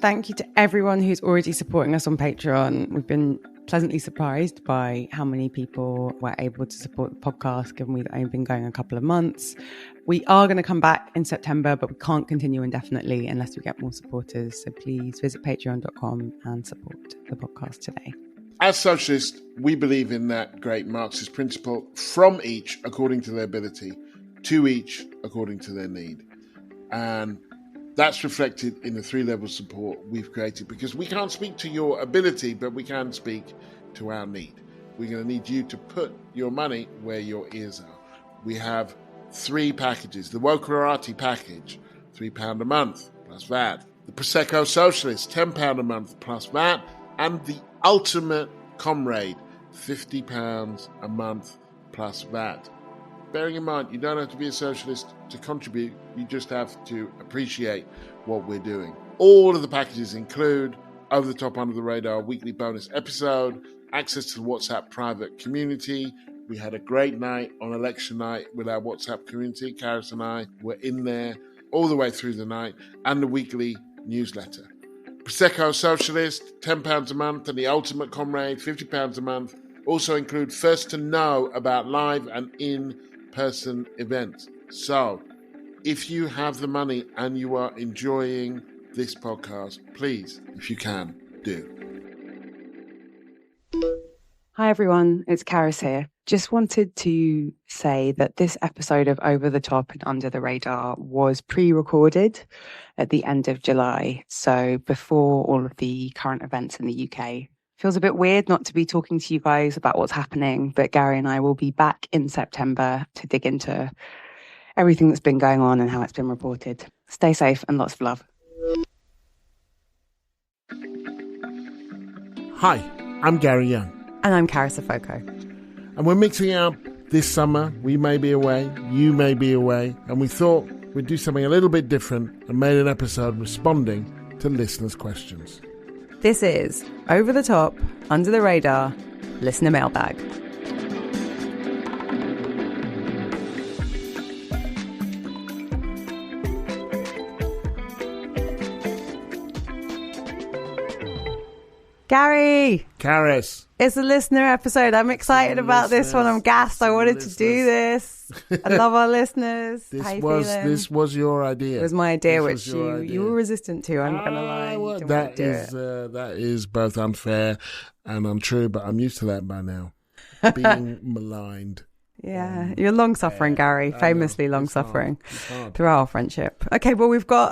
Thank you to everyone who's already supporting us on Patreon. We've been pleasantly surprised by how many people were able to support the podcast, given we've only been going a couple of months. We are going to come back in September, but we can't continue indefinitely unless we get more supporters. So please visit patreon.com and support the podcast today. As socialists, we believe in that great Marxist principle, from each according to their ability, to each according to their need. And that's reflected in the 3 levels of support we've created, because we can't speak to your ability, but we can speak to our need. We're going to need you to put your money where your ears are. We have 3 packages. The Wokerati package, £3 a month plus VAT. The Prosecco Socialist, £10 a month plus VAT. And the Ultimate Comrade, £50 a month plus VAT. Bearing in mind, you don't have to be a socialist to contribute. You just have to appreciate what we're doing. All of the packages include over the top, under the radar weekly bonus episode, access to the WhatsApp private community. We had a great night on election night with our WhatsApp community. Carys and I were in there all the way through the night, and the weekly newsletter. Prosecco Socialist, £10 a month, and the Ultimate Comrade, £50 a month, also include first to know about live and in-person events. So, if you have the money and you are enjoying this podcast, please, if you can, do. Hi everyone, it's Carys here. Just wanted to say that this episode of Over the Top and Under the Radar was pre-recorded at the end of July, so before all of the current events in the UK. Feels a bit weird not to be talking to you guys about what's happening, but Gary and I will be back in September to dig into everything that's been going on and how it's been reported. Stay safe and lots of love. Hi, I'm Gary Young. And I'm Carys Afoco. And we're mixing up this summer. We may be away, you may be away, and we thought we'd do something a little bit different and made an episode responding to listeners' questions. This is Over the Top, Under the Radar, Listener Mailbag. Gary! Carys. It's a listener episode. I'm excited about this one. I'm gassed. I wanted to do this. I love our listeners. This was your idea. It was my idea, which you were resistant to. I'm not going to lie. Well, that is both unfair and untrue, but I'm used to that by now. Being maligned. Yeah, you're long-suffering, Gary, famously long-suffering throughout our friendship. Okay, well,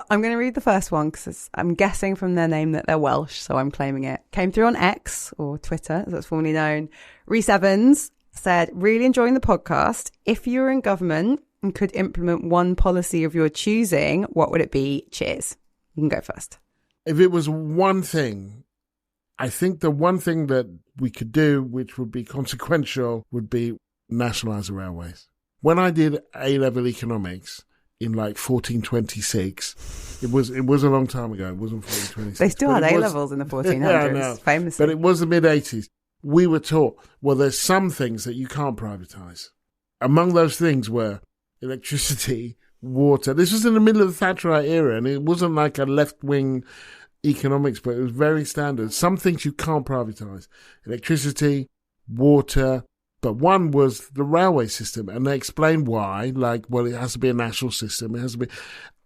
I'm going to read the first one because I'm guessing from their name that they're Welsh, so I'm claiming it. Came through on X, or Twitter, as it's formerly known. Rhys Evans said, really enjoying the podcast. If you were in government and could implement one policy of your choosing, what would it be? Cheers. You can go first. If it was one thing, I think the one thing that we could do, which would be consequential, would be nationalise the railways. When I did A-level economics in like 1426, it was a long time ago. It wasn't 1426. They still had A-levels in the 1400s, famously. But it was the mid-80s. We were taught, well, there's some things that you can't privatise. Among those things were electricity, water. This was in the middle of the Thatcherite era, and it wasn't like a left-wing economics, but it was very standard. Some things you can't privatise. Electricity, water. But one was the railway system, and they explained why, like, well, it has to be a national system, it has to be,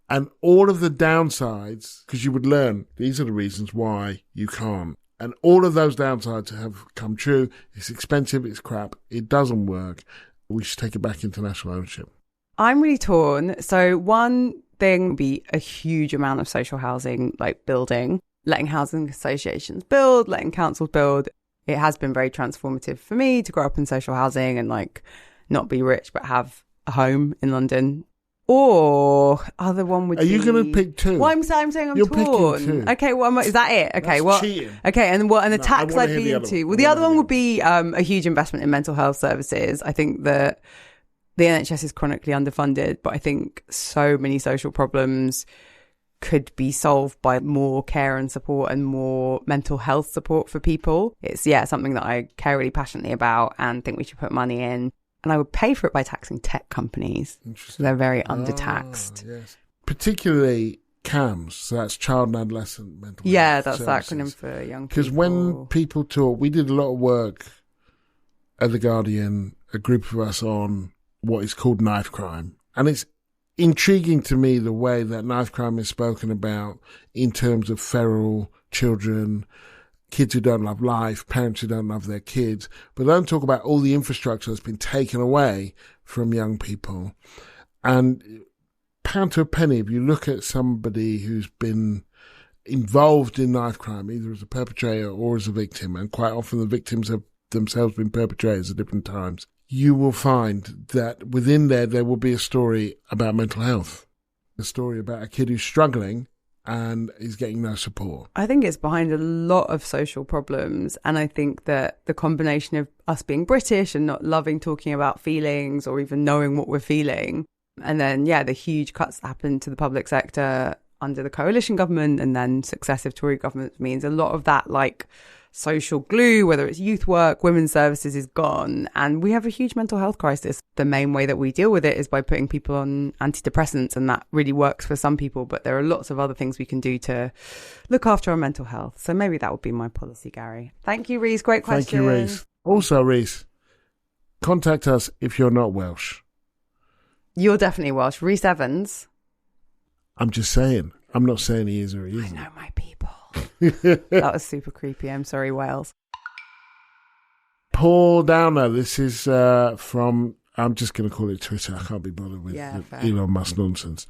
and all of the downsides, because you would learn, these are the reasons why you can't. And all of those downsides have come true. It's expensive, it's crap, it doesn't work. We should take it back into national ownership. I'm really torn. So one thing would be a huge amount of social housing, like building, letting housing associations build, letting councils build. It has been very transformative for me to grow up in social housing and like not be rich but have a home in London. Or other one would be... Are you going to pick two? Well, I'm saying You're torn. Picking two. Okay, well, is that it? Okay, That's what? Cheating. Okay, and what? And the tax I'd be into. Well, the other one would be a huge investment in mental health services. I think that the NHS is chronically underfunded, but I think so many social problems could be solved by more care and support and more mental health support for people. It's, something that I care really passionately about and think we should put money in. And I would pay for it by taxing tech companies. They're very undertaxed. Yes. Particularly CAMS, so that's Child and Adolescent Mental Yeah, Health that's the Services. acronym for young people. Because when people talk, we did a lot of work at The Guardian, a group of us, on what is called knife crime. And it's intriguing to me the way that knife crime is spoken about in terms of feral children, kids who don't love life, parents who don't love their kids, but don't talk about all the infrastructure that's been taken away from young people. And pound to a penny, if you look at somebody who's been involved in knife crime, either as a perpetrator or as a victim, and quite often the victims have themselves been perpetrators at different times, you will find that within there will be a story about mental health, a story about a kid who's struggling and is getting no support. I think it's behind a lot of social problems. And I think that the combination of us being British and not loving talking about feelings or even knowing what we're feeling, and then, the huge cuts that happened to the public sector under the coalition government and then successive Tory governments means a lot of that, like, social glue, whether it's youth work, women's services, is gone. And we have a huge mental health crisis. The main way that we deal with it is by putting people on antidepressants, and that really works for some people. But there are lots of other things we can do to look after our mental health. So maybe that would be my policy, Gary. Thank you, Reese. Great question. Thank you, Reese. Also, Reese, contact us if you're not Welsh. You're definitely Welsh. Reese Evans. I'm just saying. I'm not saying he is or he isn't. I know my people. That was super creepy. I'm sorry, Wales. Paul Downer. This is from, I'm just going to call it Twitter. I can't be bothered with Elon Musk nonsense.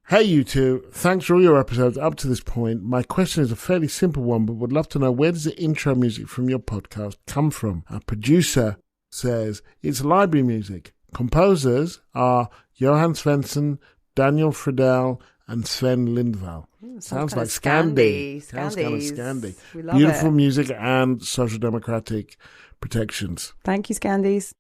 Hey, you two. Thanks for all your episodes up to this point. My question is a fairly simple one, but would love to know, where does the intro music from your podcast come from? Our producer says it's library music. Composers are Johan Svensson, Daniel Friedel, and Sven Lindvall. Sounds like Scandi. Sounds kind of Scandi. We love Beautiful it. music and social democratic protections. Thank you, Scandies.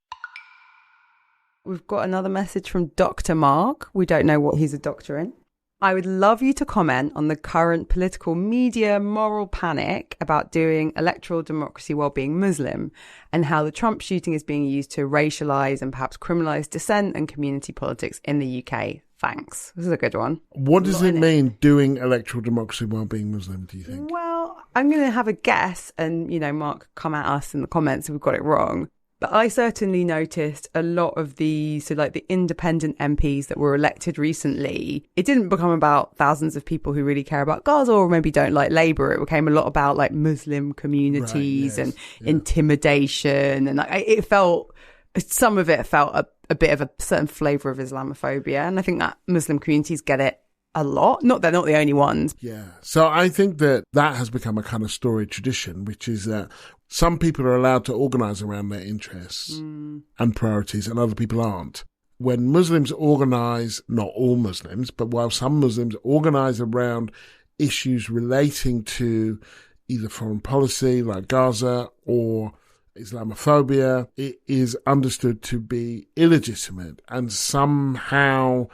We've got another message from Dr. Mark. We don't know what he's a doctor in. I would love you to comment on the current political media moral panic about doing electoral democracy while being Muslim, and how the Trump shooting is being used to racialise and perhaps criminalise dissent and community politics in the UK. Thanks. This is a good one. What does it mean, doing electoral democracy while being Muslim, do you think? Well, I'm going to have a guess, and, Mark, come at us in the comments if we've got it wrong. But I certainly noticed a lot of the independent MPs that were elected recently, it didn't become about thousands of people who really care about Gaza or maybe don't like Labour. It became a lot about like Muslim communities and intimidation. And it felt, some of it felt a bit of a certain flavour of Islamophobia. And I think that Muslim communities get it a lot. They're not the only ones. Yeah. So I think that has become a kind of storied tradition, which is that some people are allowed to organise around their interests and priorities, and other people aren't. When Muslims organise, not all Muslims, but while some Muslims organise around issues relating to either foreign policy like Gaza or Islamophobia, it is understood to be illegitimate and somehow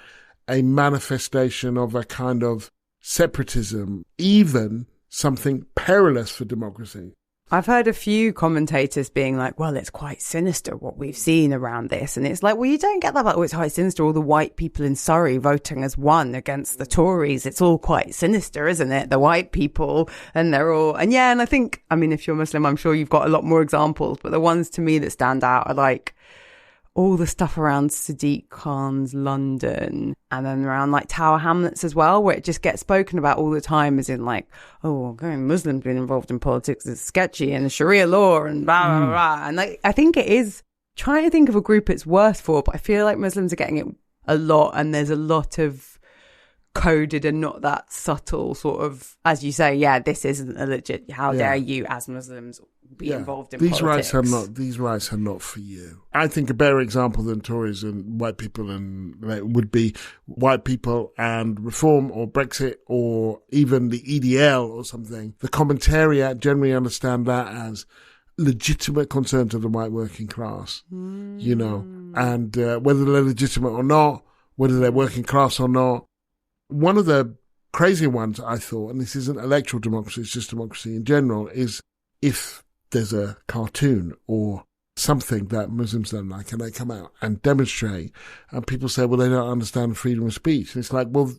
a manifestation of a kind of separatism, even something perilous for democracy. I've heard a few commentators being like, well, it's quite sinister what we've seen around this. And it's like, well, you don't get that. Like, oh, it's quite sinister. All the white people in Surrey voting as one against the Tories. It's all quite sinister, isn't it? The white people, and they're all, and I think, if you're Muslim, I'm sure you've got a lot more examples, but the ones to me that stand out are like all the stuff around Sadiq Khan's London, and then around like Tower Hamlets as well, where it just gets spoken about all the time as in like, oh, going Muslim being involved in politics is sketchy and Sharia law and blah, blah, blah. And I think it is, trying to think of a group it's worse for, but I feel like Muslims are getting it a lot, and there's a lot of coded and not that subtle sort of, as you say, this isn't a legit, how dare you as Muslims be involved in politics. These rights are not for you. I think a better example than Tories and white people would be white people and Reform or Brexit or even the EDL or something. The commentariat generally understand that as legitimate concerns of the white working class, and whether they're legitimate or not, whether they're working class or not. One of the crazy ones I thought, and this isn't electoral democracy, it's just democracy in general, is if there's a cartoon or something that Muslims don't like and they come out and demonstrate and people say, well, they don't understand freedom of speech. And it's like, well,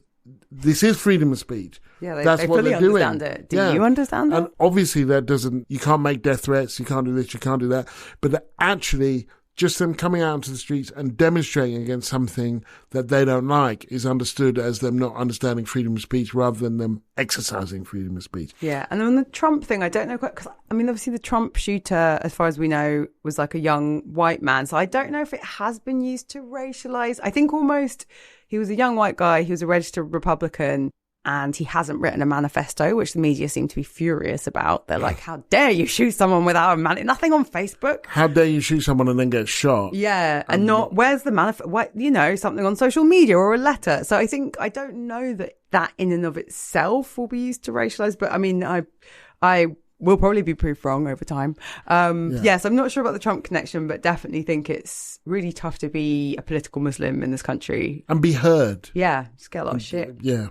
this is freedom of speech. Yeah, they That's what fully they're doing. understand it. Do you understand it? And obviously you can't make death threats, you can't do this, you can't do that. But that actually, just them coming out into the streets and demonstrating against something that they don't like is understood as them not understanding freedom of speech rather than them exercising freedom of speech. Yeah, and on the Trump thing, I don't know, because I mean, obviously the Trump shooter, as far as we know, was like a young white man. So I don't know if it has been used to racialize. I think almost he was a young white guy, he was a registered Republican, and he hasn't written a manifesto, which the media seem to be furious about. They're like, how dare you shoot someone without a nothing on Facebook? How dare you shoot someone and then get shot? Yeah, and not, where's the manifesto? Something on social media or a letter. So I don't know that in and of itself will be used to racialize, but I mean, I will probably be proved wrong over time. Yes, I'm not sure about the Trump connection, but definitely think it's really tough to be a political Muslim in this country. And be heard. Yeah, just get a lot of shit. Yeah.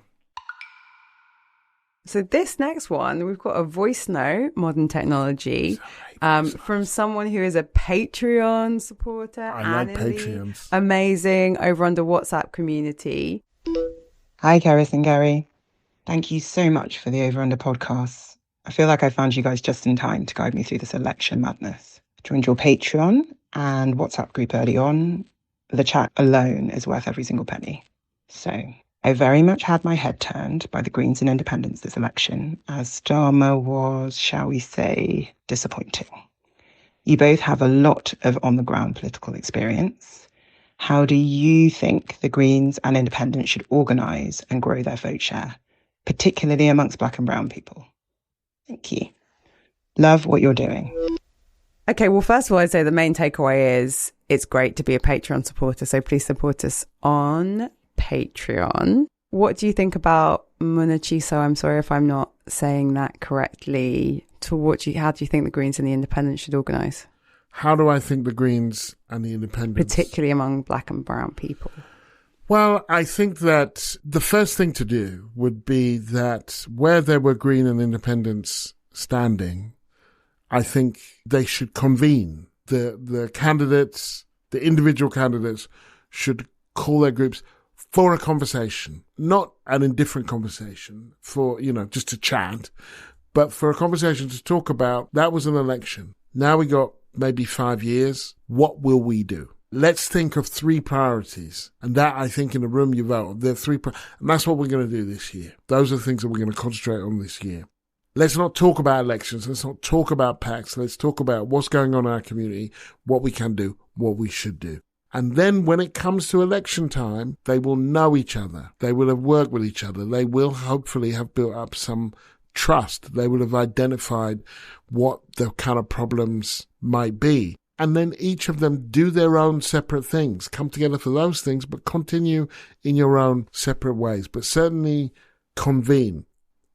So this next one, we've got a voice note, modern technology, from someone who is a Patreon supporter. I like Patreons. Amazing, over on the WhatsApp community. Hi, Carys and Gary. Thank you so much for the Over Under podcast. I feel like I found you guys just in time to guide me through this election madness. I joined your Patreon and WhatsApp group early on. The chat alone is worth every single penny. So I very much had my head turned by the Greens and Independents this election, as Starmer was, shall we say, disappointing. You both have a lot of on-the-ground political experience. How do you think the Greens and Independents should organise and grow their vote share, particularly amongst Black and brown people? Thank you. Love what you're doing. Okay, well, first of all, I'd say the main takeaway is it's great to be a Patreon supporter, so please support us on Patreon. What do you think about Munachiso? I'm sorry if I'm not saying that correctly. How do you think the Greens and the Independents should organise? How do I think the Greens and the Independents? Particularly among Black and brown people. Well, I think that the first thing to do would be that where there were Green and Independents standing, I think they should convene. The candidates, the individual candidates should call their groups for a conversation, not an indifferent conversation for, just to chat, but for a conversation to talk about, that was an election. Now we got maybe 5 years. What will we do? Let's think of 3 priorities. And that, I think, in the room you vote, there are 3 and that's what we're going to do this year. Those are the things that we're going to concentrate on this year. Let's not talk about elections. Let's not talk about PACs. Let's talk about what's going on in our community, what we can do, what we should do. And then when it comes to election time, they will know each other. They will have worked with each other. They will hopefully have built up some trust. They will have identified what the kind of problems might be. And then each of them do their own separate things, come together for those things, but continue in your own separate ways. But certainly convene.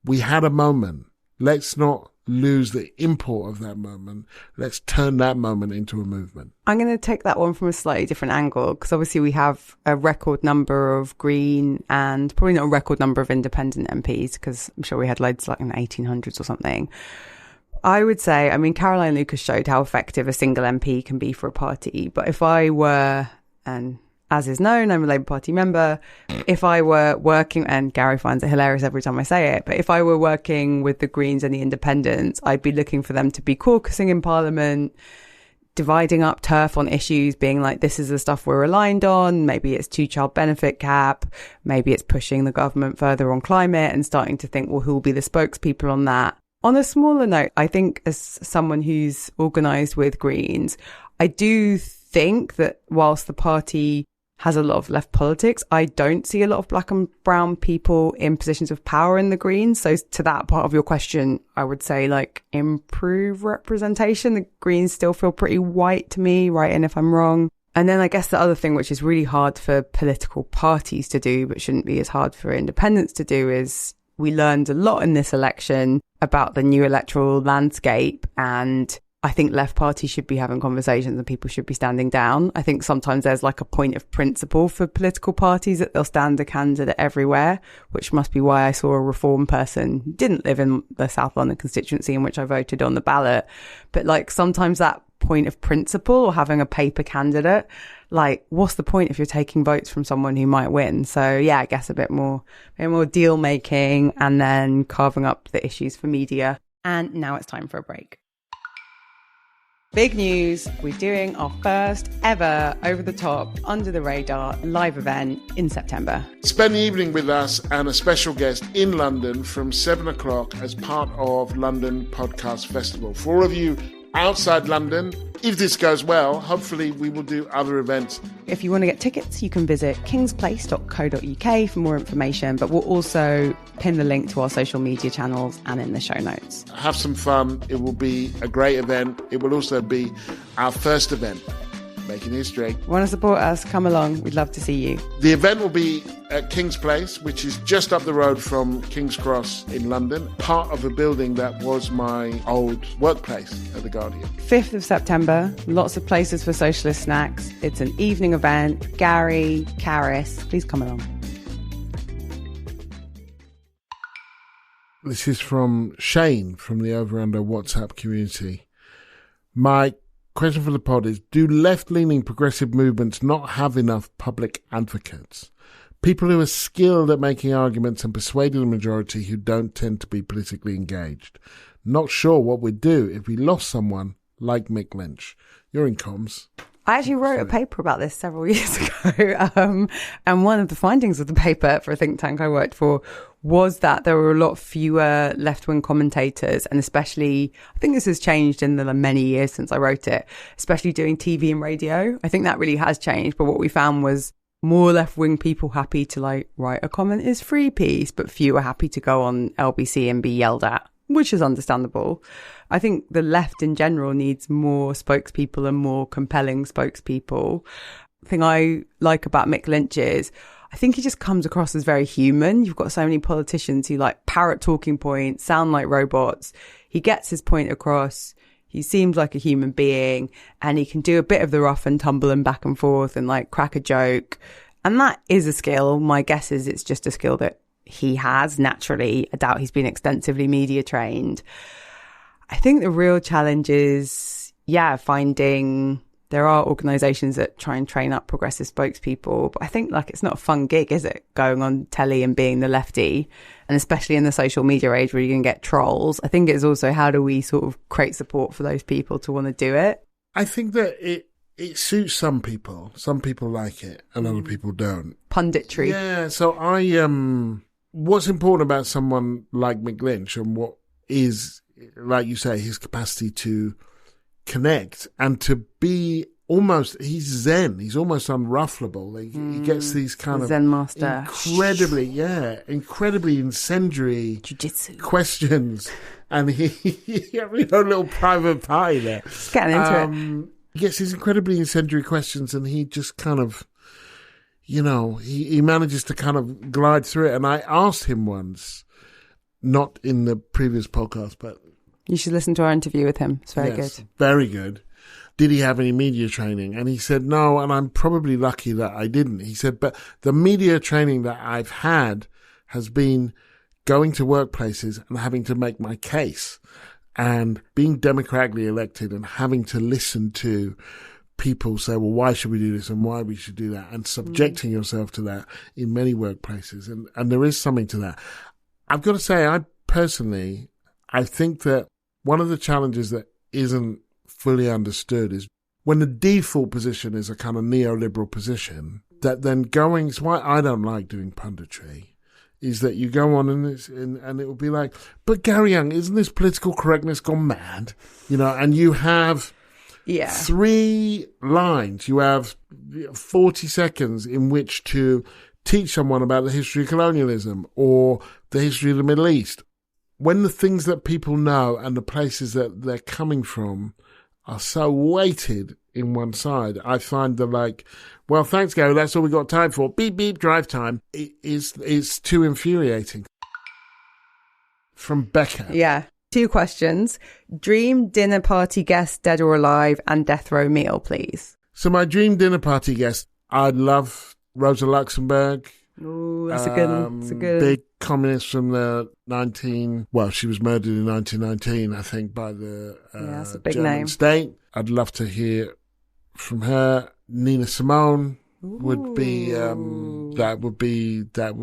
We had a moment. Let's not lose the import of that moment. Let's turn that moment into a movement. I'm going to take that one from a slightly different angle, because obviously we have a record number of Green and probably not a record number of independent MPs, because I'm sure we had loads like in the 1800s or something. I would say, Caroline Lucas showed how effective a single MP can be for a party. But if I were, and as is known, I'm a Labour Party member, if I were working, and Gary finds it hilarious every time I say it, but if I were working with the Greens and the Independents, I'd be looking for them to be caucusing in Parliament, dividing up turf on issues, being like, this is the stuff we're aligned on. Maybe it's 2-child benefit cap. Maybe it's pushing the government further on climate and starting to think, well, who will be the spokespeople on that? On a smaller note, I think as someone who's organised with Greens, I do think that whilst the party has a lot of left politics, I don't see a lot of Black and brown people in positions of power in the Greens. So to that part of your question, I would say improve representation. The Greens still feel pretty white to me, right? And if I'm wrong. And then I guess the other thing, which is really hard for political parties to do, but shouldn't be as hard for independents to do, is we learned a lot in this election about the new electoral landscape, and I think left parties should be having conversations and people should be standing down. I think sometimes there's a point of principle for political parties that they'll stand a candidate everywhere, which must be why I saw a Reform person who didn't live in the South London constituency in which I voted on the ballot. But sometimes that point of principle or having a paper candidate. Like, what's the point if you're taking votes from someone who might win? So yeah, I guess a bit more deal making and then carving up the issues for media. And now it's time for a break. Big news, we're doing our first ever over the top, under the radar live event in September. Spend the evening with us and a special guest in London from 7 o'clock as part of London Podcast Festival. For all of you outside London, if this goes well, hopefully we will do other events. If you want to get tickets, you can visit kingsplace.co.uk for more information, but we'll also pin the link to our social media channels and in the show notes. Have some fun. It will be a great event. It will also be our first event, making history. Want to support us? Come along. We'd love to see you. The event will be at King's Place, which is just up the road from King's Cross in London, part of a building that was my old workplace at The Guardian. 5th of September, lots of places for socialist snacks. It's an evening event. Gary, Carys, please come along. This is from Shane from the Over Under WhatsApp community. My question for the pod is, do left-leaning progressive movements not have enough public advocates? People who are skilled at making arguments and persuading the majority who don't tend to be politically engaged. Not sure what we'd do if we lost someone like Mick Lynch. You're in comms. I actually wrote a paper about this several years ago. And one of the findings of the paper for a think tank I worked for was that there were a lot fewer left-wing commentators, and especially, I think this has changed in the many years since I wrote it, especially doing TV and radio. I think that really has changed. But what we found was more left-wing people happy to like write a comment is free piece, but fewer happy to go on LBC and be yelled at, which is understandable. I think the left in general needs more spokespeople and more compelling spokespeople. The thing I like about Mick Lynch is I think he just comes across as very human. You've got so many politicians who like parrot talking points, sound like robots. He gets his point across. He seems like a human being, and he can do a bit of the rough and tumble and back and forth and like crack a joke. And that is a skill. My guess is it's just a skill that he has naturally. I doubt he's been extensively media trained. I think the real challenge is, finding, there are organisations that try and train up progressive spokespeople, but I think like it's not a fun gig, is it? Going on telly and being the lefty, and especially in the social media age where you can get trolls. I think it's also how do we sort of create support for those people to want to do it? I think that it suits some people. Some people like it and other people don't. Punditry. Yeah, so what's important about someone like Mick Lynch and what is, like you say, his capacity to connect and to be almost, he's zen, he's almost unruffleable. He gets these kind of Zen master, incredibly incendiary jiu-jitsu questions, and he a little private pie there. Just getting into it. He gets these incredibly incendiary questions, and he just kind of, he manages to kind of glide through it. And I asked him once, not in the previous podcast, but you should listen to our interview with him. It's very good. Very good. Did he have any media training? And he said, no, and I'm probably lucky that I didn't. He said, but the media training that I've had has been going to workplaces and having to make my case and being democratically elected and having to listen to people say, well, why should we do this and why we should do that, and subjecting yourself to that in many workplaces. And there is something to that. I've got to say, I think that one of the challenges that isn't fully understood is when the default position is a kind of neoliberal position, that then it's why I don't like doing punditry, is that you go on and it will be like, but Gary Young, isn't this political correctness gone mad? And you have 3 lines, you have 40 seconds in which to teach someone about the history of colonialism or the history of the Middle East. When the things that people know and the places that they're coming from are so weighted in one side, I find that like, well, thanks, Gary, that's all we got time for. Beep, beep, drive time. It's too infuriating. From Becca. Yeah. 2 questions. Dream dinner party guest, dead or alive, and death row meal, please. So my dream dinner party guest, I'd love Rosa Luxemburg. Ooh, that's a good one. That's a good big communist from the she was murdered in 1919, I think, by the that's a big German name. state. I'd love to hear from her. Nina Simone would be that would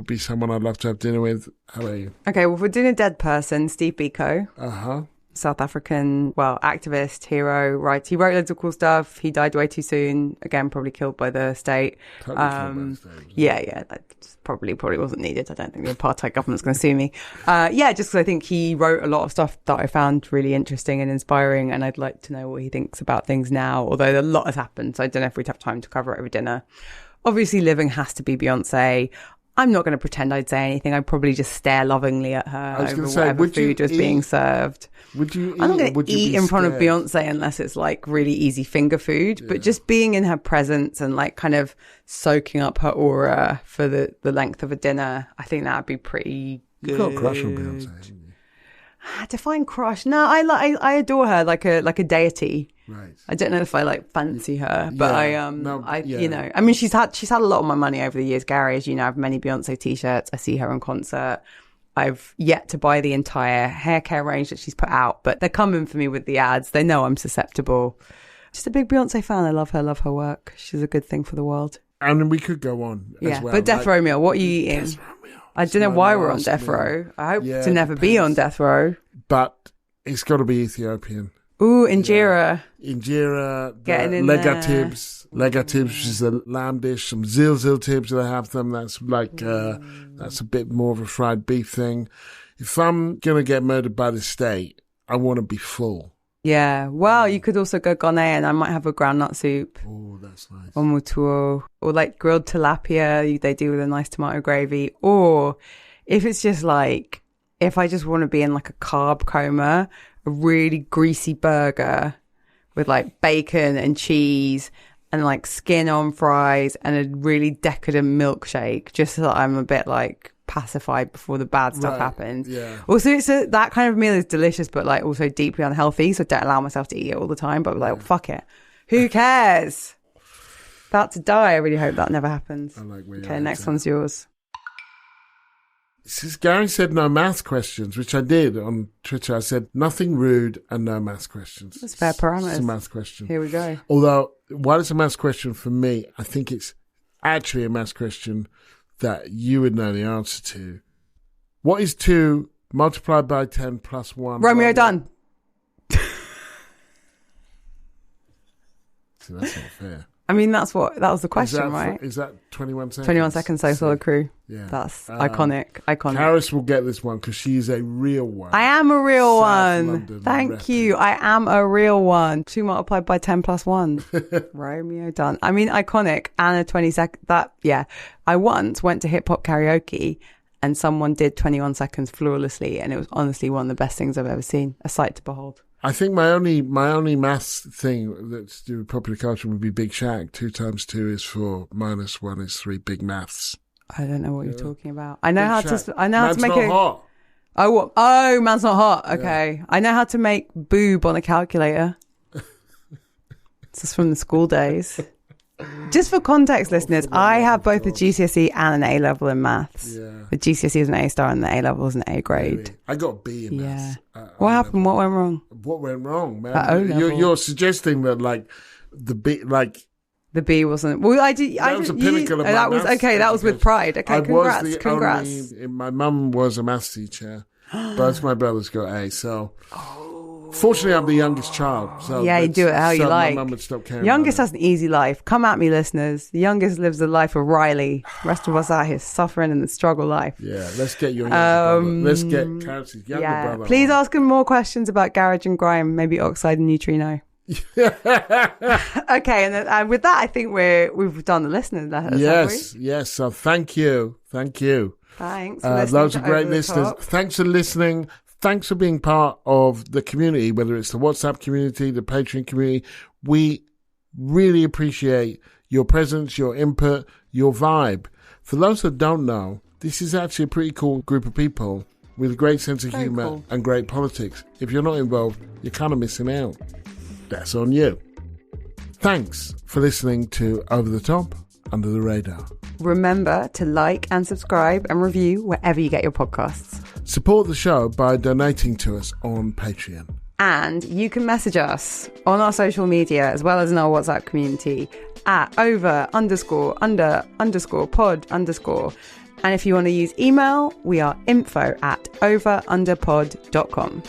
be someone I'd love to have dinner with. How about you? Okay, well, if we're doing a dead person, Steve Biko. South African, activist, hero, right? He wrote loads of cool stuff. He died way too soon. Again, probably killed by the state. Totally killed by the state. Yeah. That probably wasn't needed. I don't think the apartheid government's going to sue me. Just because I think he wrote a lot of stuff that I found really interesting and inspiring, and I'd like to know what he thinks about things now, although a lot has happened, so I don't know if we'd have time to cover it over dinner. Obviously, living has to be Beyonce. I'm not going to pretend I'd say anything. I'd probably just stare lovingly at her over whatever food was being served. Would you eat? I'm not going to eat in front of Beyonce unless it's like really easy finger food, but just being in her presence and like kind of soaking up her aura for the length of a dinner, I think that would be pretty good. You got a crush on Beyonce. Define crush. No, I adore her like a deity. Right. I don't know if I like fancy her, but you know, I mean, she's had a lot of my money over the years. Gary, as you know, I have many Beyonce t-shirts. I see her in concert. I've yet to buy the entire hair care range that she's put out, but they're coming for me with the ads. They know I'm susceptible. Just a big Beyonce fan. I love her work. She's a good thing for the world. And we could go on as well. But Death Row meal, what are you eating? Death Row meal. I don't know why we're on Death Row. I hope to never be on Death Row. But it's got to be Ethiopian. Ooh, injera. Injera, getting in legatibs, which is a lamb dish, some zilzil tibs that have them. That's like, that's a bit more of a fried beef thing. If I'm going to get murdered by the state, I want to be full. Yeah. Well, you could also go Ghanaian. I might have a groundnut soup. Oh, that's nice. Or mutuo. Or like grilled tilapia they do with a nice tomato gravy. Or if it's just like, if I just want to be in like a carb coma, a really greasy burger with like bacon and cheese and like skin on fries and a really decadent milkshake, just so that I'm a bit like pacified before the bad stuff happens. Yeah. Also, that kind of meal is delicious, but like also deeply unhealthy. So don't allow myself to eat it all the time. But like, fuck it. Who cares? About to die. I really hope that never happens. I like where okay, next one's yours. Since Gary said no math questions, which I did on Twitter, I said nothing rude and no math questions. That's fair parameters. It's a math question. Here we go. Although, while it's a math question for me, I think it's actually a math question that you would know the answer to. What is 2 multiplied by 10 plus 1? Romeo done. See, that's not fair. I mean, that was the question, right? Is that 21 seconds? 21 seconds, so solo crew. Yeah. That's iconic. Carys will get this one because she's a real one. I am a real South one. London Thank you. I am a real one. 2 multiplied by 10 plus 1. Romeo done. I mean, iconic. And a 20 second. I once went to hip hop karaoke and someone did 21 seconds flawlessly. And it was honestly one of the best things I've ever seen. A sight to behold. I think my only maths thing that's to do with popular culture would be Big Shaq. 2 times 2 is 4, minus 1 is 3. Big maths. I don't know what you're talking about. I know how Shaq. to. I know how to make Man's not hot. Oh, what? Oh, man's not hot. Okay, yeah. I know how to make boob on a calculator. This is from the school days. Just for context, listeners, I have both a GCSE and an A level in maths. Yeah. The GCSE is an A star and the A level is an A grade. Really? I got a B in maths. What happened? What went wrong? What went wrong, man? You're suggesting that like the B, like the B wasn't. Well, I did. That was a pinnacle of my that was maths okay. That was with pride. Okay, congrats. My mum was a maths teacher. Both my brothers got A. So. Fortunately, I'm the youngest child. So yeah, you do it how you like. My mum would stop caring. Youngest has an easy life. Come at me, listeners. The youngest lives the life of Riley. The rest of us out here suffering in the struggle life. Yeah, let's get your younger brother. Let's get Carys' younger brother. Please ask him more questions about Garage and Grime, maybe Oxide and Neutrino. Okay, and with that, I think we've done the listeners letters. Yes. So thank you. Thanks. For listening loads of great listeners. Thanks for listening. Thanks for being part of the community, whether it's the WhatsApp community, the Patreon community. We really appreciate your presence, your input, your vibe. For those that don't know, this is actually a pretty cool group of people with a great sense of humour and great politics. If you're not involved, you're kind of missing out. That's on you. Thanks for listening to Over the Top, Under the Radar. Remember to like and subscribe and review wherever you get your podcasts. Support the show by donating to us on Patreon. And you can message us on our social media as well as in our WhatsApp community at over_under_pod_. And if you want to use email, we are info@overunderpod.com.